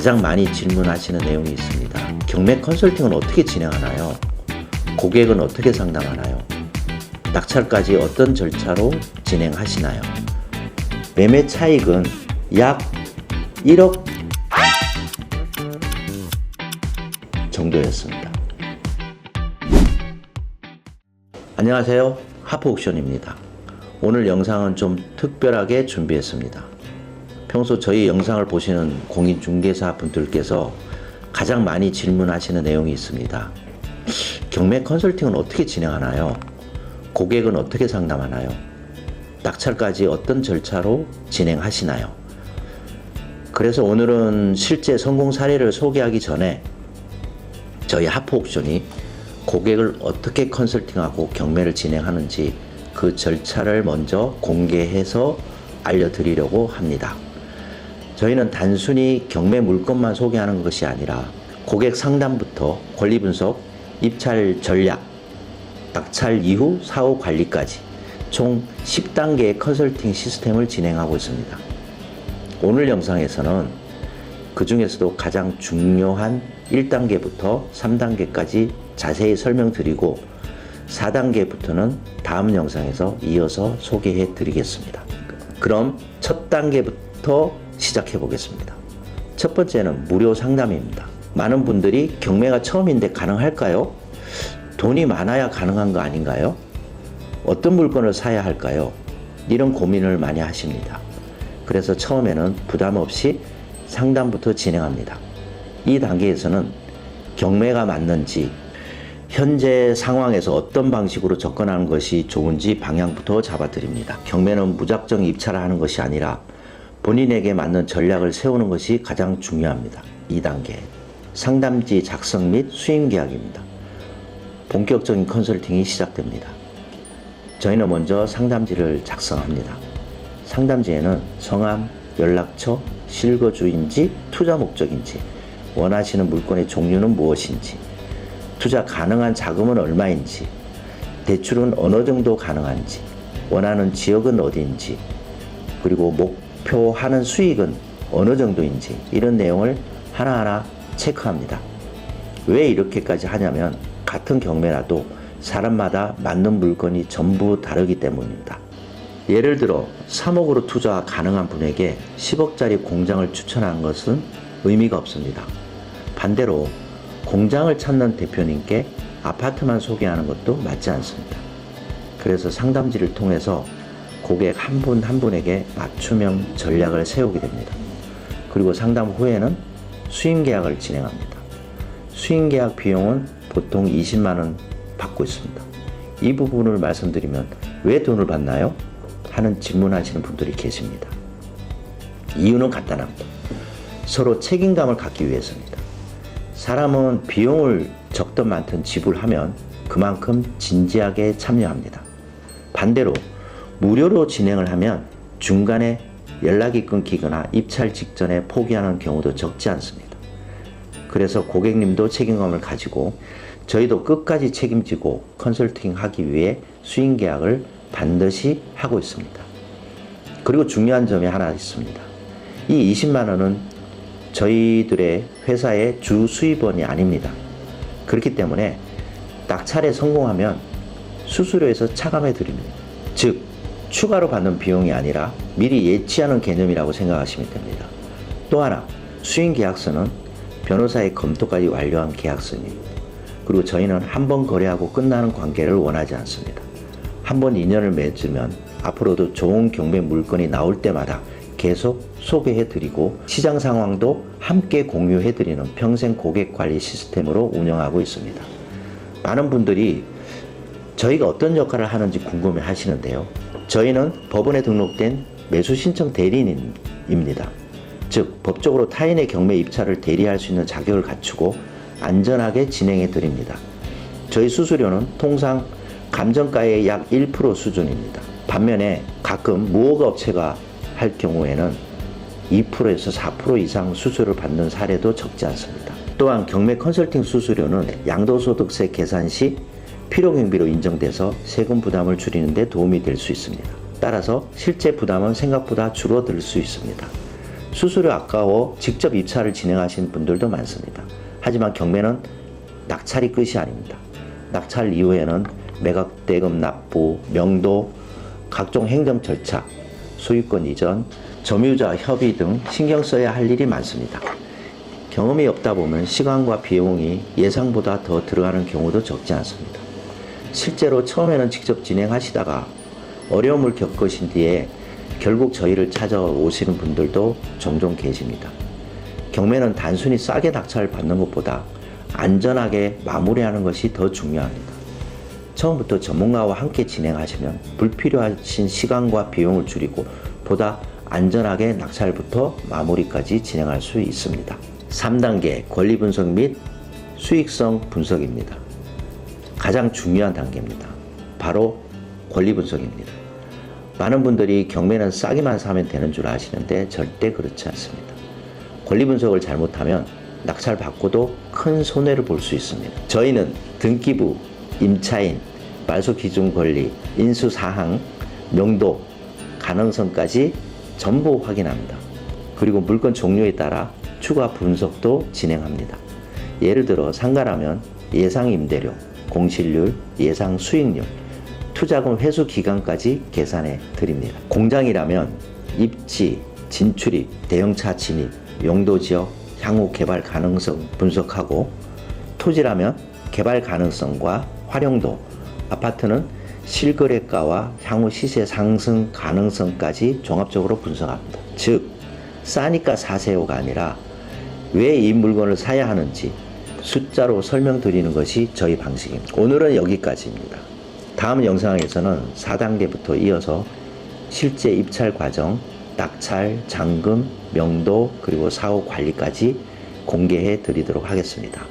가장 많이 질문하시는 내용이 있습니다. 경매 컨설팅은 어떻게 진행하나요? 고객은 어떻게 상담하나요? 낙찰까지 어떤 절차로 진행하시나요? 매매 차익은 약 1억 정도였습니다. 안녕하세요. 하프옥션입니다. 오늘 영상은 좀 특별하게 준비했습니다. 평소 저희 영상을 보시는 공인중개사 분들께서 가장 많이 질문하시는 내용이 있습니다. 경매 컨설팅은 어떻게 진행하나요? 고객은 어떻게 상담하나요? 낙찰까지 어떤 절차로 진행하시나요? 그래서 오늘은 실제 성공 사례를 소개하기 전에 저희 하프옥션이 고객을 어떻게 컨설팅하고 경매를 진행하는지 그 절차를 먼저 공개해서 알려드리려고 합니다. 저희는 단순히 경매 물건만 소개하는 것이 아니라 고객 상담부터 권리 분석, 입찰 전략, 낙찰 이후 사후 관리까지 총 10단계의 컨설팅 시스템을 진행하고 있습니다. 오늘 영상에서는 그 중에서도 가장 중요한 1단계부터 3단계까지 자세히 설명드리고 4단계부터는 다음 영상에서 이어서 소개해 드리겠습니다. 그럼 첫 단계부터 시작해 보겠습니다. 첫 번째는 무료 상담입니다. 많은 분들이 경매가 처음인데 가능할까요? 돈이 많아야 가능한 거 아닌가요? 어떤 물건을 사야 할까요? 이런 고민을 많이 하십니다. 그래서 처음에는 부담 없이 상담부터 진행합니다. 이 단계에서는 경매가 맞는지, 현재 상황에서 어떤 방식으로 접근하는 것이 좋은지 방향부터 잡아드립니다. 경매는 무작정 입찰하는 것이 아니라 본인에게 맞는 전략을 세우는 것이 가장 중요합니다. 2단계, 상담지 작성 및 수임 계약입니다. 본격적인 컨설팅이 시작됩니다. 저희는 먼저 상담지를 작성합니다. 상담지에는 성함, 연락처, 실거주인지, 투자 목적인지, 원하시는 물건의 종류는 무엇인지, 투자 가능한 자금은 얼마인지, 대출은 어느 정도 가능한지, 원하는 지역은 어디인지, 그리고 목표하는 수익은 어느 정도인지 이런 내용을 하나하나 체크합니다. 왜 이렇게까지 하냐면 같은 경매라도 사람마다 맞는 물건이 전부 다르기 때문입니다. 예를 들어 3억으로 투자 가능한 분에게 10억짜리 공장을 추천하는 것은 의미가 없습니다. 반대로 공장을 찾는 대표님께 아파트만 소개하는 것도 맞지 않습니다. 그래서 상담지를 통해서 고객 한 분 한 분에게 맞춤형 전략을 세우게 됩니다. 그리고 상담 후에는 수임 계약을 진행합니다. 수임 계약 비용은 보통 20만 원 받고 있습니다. 이 부분을 말씀드리면 왜 돈을 받나요? 하는 질문하시는 분들이 계십니다. 이유는 간단합니다. 서로 책임감을 갖기 위해서입니다. 사람은 비용을 적든 많든 지불하면 그만큼 진지하게 참여합니다. 반대로 무료로 진행을 하면 중간에 연락이 끊기거나 입찰 직전에 포기하는 경우도 적지 않습니다. 그래서 고객님도 책임감을 가지고 저희도 끝까지 책임지고 컨설팅 하기 위해 수임 계약을 반드시 하고 있습니다. 그리고 중요한 점이 하나 있습니다. 이 20만 원은 저희들의 회사의 주 수입원이 아닙니다. 그렇기 때문에 낙찰에 성공하면 수수료에서 차감해 드립니다. 즉 추가로 받는 비용이 아니라 미리 예치하는 개념이라고 생각하시면 됩니다. 또 하나, 수임 계약서는 변호사의 검토까지 완료한 계약서입니다. 그리고 저희는 한 번 거래하고 끝나는 관계를 원하지 않습니다. 한 번 인연을 맺으면 앞으로도 좋은 경매 물건이 나올 때마다 계속 소개해드리고 시장 상황도 함께 공유해드리는 평생 고객 관리 시스템으로 운영하고 있습니다. 많은 분들이 저희가 어떤 역할을 하는지 궁금해 하시는데요. 저희는 법원에 등록된 매수신청 대리인입니다. 즉 법적으로 타인의 경매 입찰을 대리할 수 있는 자격을 갖추고 안전하게 진행해 드립니다. 저희 수수료는 통상 감정가의 약 1% 수준입니다. 반면에 가끔 무허가 업체가 할 경우에는 2%에서 4% 이상 수수료를 받는 사례도 적지 않습니다. 또한 경매 컨설팅 수수료는 양도소득세 계산 시 필요경비로 인정돼서 세금 부담을 줄이는 데 도움이 될 수 있습니다. 따라서 실제 부담은 생각보다 줄어들 수 있습니다. 수수료 아까워 직접 입찰을 진행하신 분들도 많습니다. 하지만 경매는 낙찰이 끝이 아닙니다. 낙찰 이후에는 매각대금 납부, 명도, 각종 행정 절차, 소유권 이전, 점유자 협의 등 신경 써야 할 일이 많습니다. 경험이 없다 보면 시간과 비용이 예상보다 더 들어가는 경우도 적지 않습니다. 실제로 처음에는 직접 진행하시다가 어려움을 겪으신 뒤에 결국 저희를 찾아오시는 분들도 종종 계십니다. 경매는 단순히 싸게 낙찰을 받는 것보다 안전하게 마무리하는 것이 더 중요합니다. 처음부터 전문가와 함께 진행하시면 불필요하신 시간과 비용을 줄이고 보다 안전하게 낙찰부터 마무리까지 진행할 수 있습니다. 3단계 권리 분석 및 수익성 분석입니다. 가장 중요한 단계입니다. 바로 권리 분석입니다. 많은 분들이 경매는 싸게만 사면 되는 줄 아시는데 절대 그렇지 않습니다. 권리 분석을 잘못하면 낙찰 받고도 큰 손해를 볼 수 있습니다. 저희는 등기부, 임차인, 말소 기준 권리, 인수 사항, 명도, 가능성까지 전부 확인합니다. 그리고 물건 종류에 따라 추가 분석도 진행합니다. 예를 들어 상가라면 예상 임대료, 공실률, 예상 수익률, 투자금 회수 기간까지 계산해 드립니다. 공장이라면 입지, 진출입, 대형차 진입, 용도 지역, 향후 개발 가능성 분석하고, 토지라면 개발 가능성과 활용도, 아파트는 실거래가와 향후 시세 상승 가능성까지 종합적으로 분석합니다. 즉, 싸니까 사세요가 아니라 왜 이 물건을 사야 하는지 숫자로 설명드리는 것이 저희 방식입니다. 오늘은 여기까지입니다. 다음 영상에서는 4단계부터 이어서 실제 입찰 과정, 낙찰, 잔금, 명도, 그리고 사후 관리까지 공개해 드리도록 하겠습니다.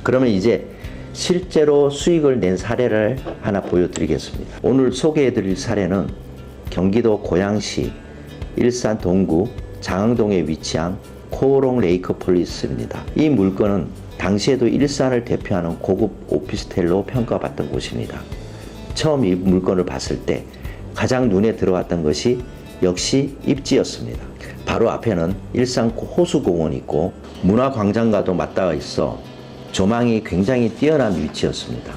그러면 이제 실제로 수익을 낸 사례를 하나 보여드리겠습니다. 오늘 소개해 드릴 사례는 경기도 고양시 일산 동구 장흥동에 위치한 코오롱 레이크폴리스입니다. 이 물건은 당시에도 일산을 대표하는 고급 오피스텔로 평가받던 곳입니다. 처음 이 물건을 봤을 때 가장 눈에 들어왔던 것이 역시 입지였습니다. 바로 앞에는 일산 호수공원이 있고 문화광장과도 맞닿아 있어 조망이 굉장히 뛰어난 위치였습니다.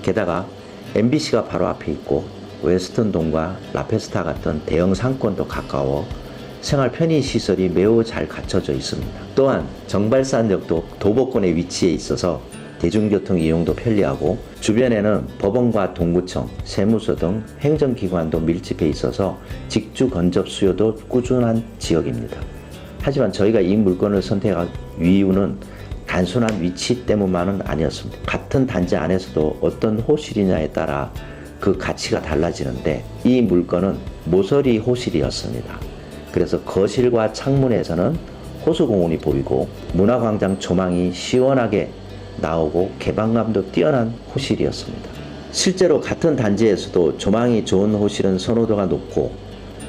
게다가 MBC가 바로 앞에 있고 웨스턴동과 라페스타 같은 대형 상권도 가까워 생활 편의시설이 매우 잘 갖춰져 있습니다. 또한 정발산역도 도보권에 위치해 있어서 대중교통 이용도 편리하고 주변에는 법원과 동구청, 세무서 등 행정기관도 밀집해 있어서 직주 건접 수요도 꾸준한 지역입니다. 하지만 저희가 이 물건을 선택한 이유는 단순한 위치 때문만은 아니었습니다. 같은 단지 안에서도 어떤 호실이냐에 따라 그 가치가 달라지는데 이 물건은 모서리 호실이었습니다. 그래서 거실과 창문에서는 호수공원이 보이고 문화광장 조망이 시원하게 나오고 개방감도 뛰어난 호실이었습니다. 실제로 같은 단지에서도 조망이 좋은 호실은 선호도가 높고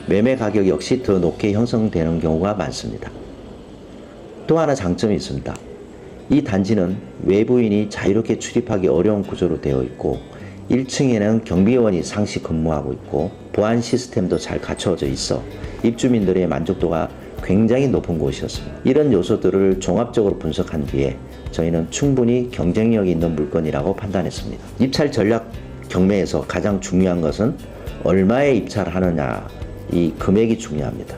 매매 가격 역시 더 높게 형성되는 경우가 많습니다. 또 하나 장점이 있습니다. 이 단지는 외부인이 자유롭게 출입하기 어려운 구조로 되어 있고 1층에는 경비원이 상시 근무하고 있고 보안 시스템도 잘 갖춰져 있어 입주민들의 만족도가 굉장히 높은 곳이었습니다. 이런 요소들을 종합적으로 분석한 뒤에 저희는 충분히 경쟁력이 있는 물건이라고 판단했습니다. 입찰 전략 경매에서 가장 중요한 것은 얼마에 입찰하느냐, 이 금액이 중요합니다.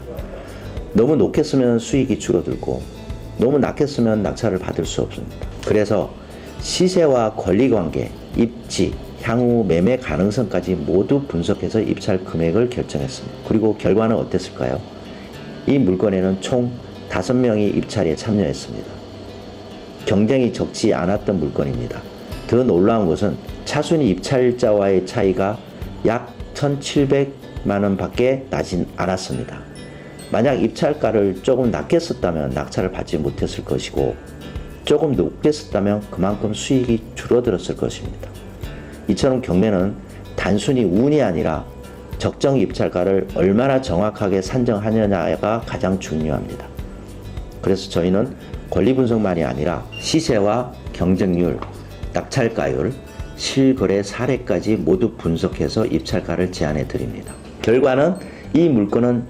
너무 높게 쓰면 수익이 줄어들고 너무 낮게 쓰면 낙찰을 받을 수 없습니다. 그래서 시세와 권리관계, 입지, 향후 매매 가능성까지 모두 분석해서 입찰 금액을 결정했습니다. 그리고 결과는 어땠을까요? 이 물건에는 총 5명이 입찰에 참여했습니다. 경쟁이 적지 않았던 물건입니다. 더 놀라운 것은 차순위 입찰자와의 차이가 약 1,700만 원 밖에 나진 않았습니다. 만약 입찰가를 조금 낮게 썼다면 낙찰을 받지 못했을 것이고 조금 높게 썼다면 그만큼 수익이 줄어들었을 것입니다. 이처럼 경매는 단순히 운이 아니라 적정 입찰가를 얼마나 정확하게 산정하느냐가 가장 중요합니다. 그래서 저희는 권리 분석만이 아니라 시세와 경쟁률, 낙찰가율, 실거래 사례까지 모두 분석해서 입찰가를 제안해 드립니다. 결과는 이 물건은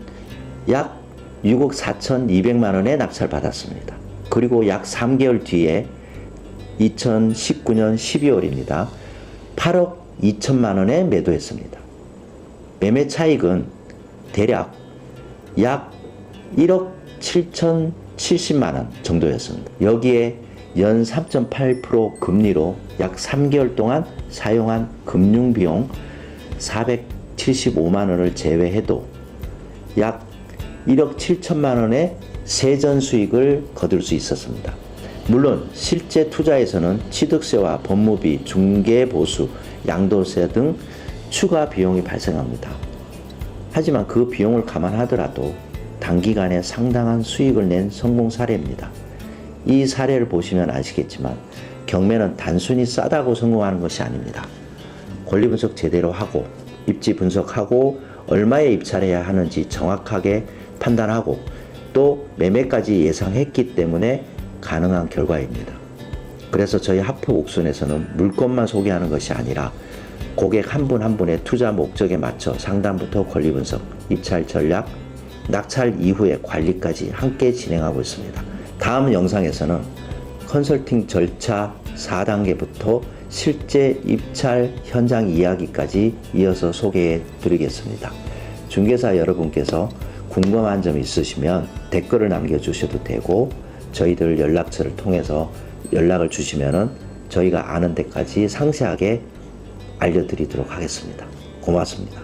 약 6억 4,200만 원에 낙찰받았습니다. 그리고 약 3개월 뒤에 2019년 12월입니다. 8억 2천만 원에 매도했습니다. 매매 차익은 대략 약 1억 7,070만 원 정도였습니다. 여기에 연 3.8% 금리로 약 3개월 동안 사용한 금융비용 475만 원을 제외해도 약 1억 7천만 원의 세전 수익을 거둘 수 있었습니다. 물론 실제 투자에서는 취득세와 법무비, 중개보수, 양도세 등 추가 비용이 발생합니다. 하지만 그 비용을 감안하더라도 단기간에 상당한 수익을 낸 성공 사례입니다. 이 사례를 보시면 아시겠지만 경매는 단순히 싸다고 성공하는 것이 아닙니다. 권리 분석 제대로 하고 입지 분석하고 얼마에 입찰해야 하는지 정확하게 판단하고 또 매매까지 예상했기 때문에 가능한 결과입니다. 그래서 저희 하프옥션에서는 물건만 소개하는 것이 아니라 고객 한 분 한 분의 투자 목적에 맞춰 상담부터 권리 분석, 입찰 전략, 낙찰 이후의 관리까지 함께 진행하고 있습니다. 다음 영상에서는 컨설팅 절차 4단계부터 실제 입찰 현장 이야기까지 이어서 소개해 드리겠습니다. 중개사 여러분께서 궁금한 점 있으시면 댓글을 남겨주셔도 되고 저희들 연락처를 통해서 연락을 주시면은 저희가 아는 데까지 상세하게 알려드리도록 하겠습니다. 고맙습니다.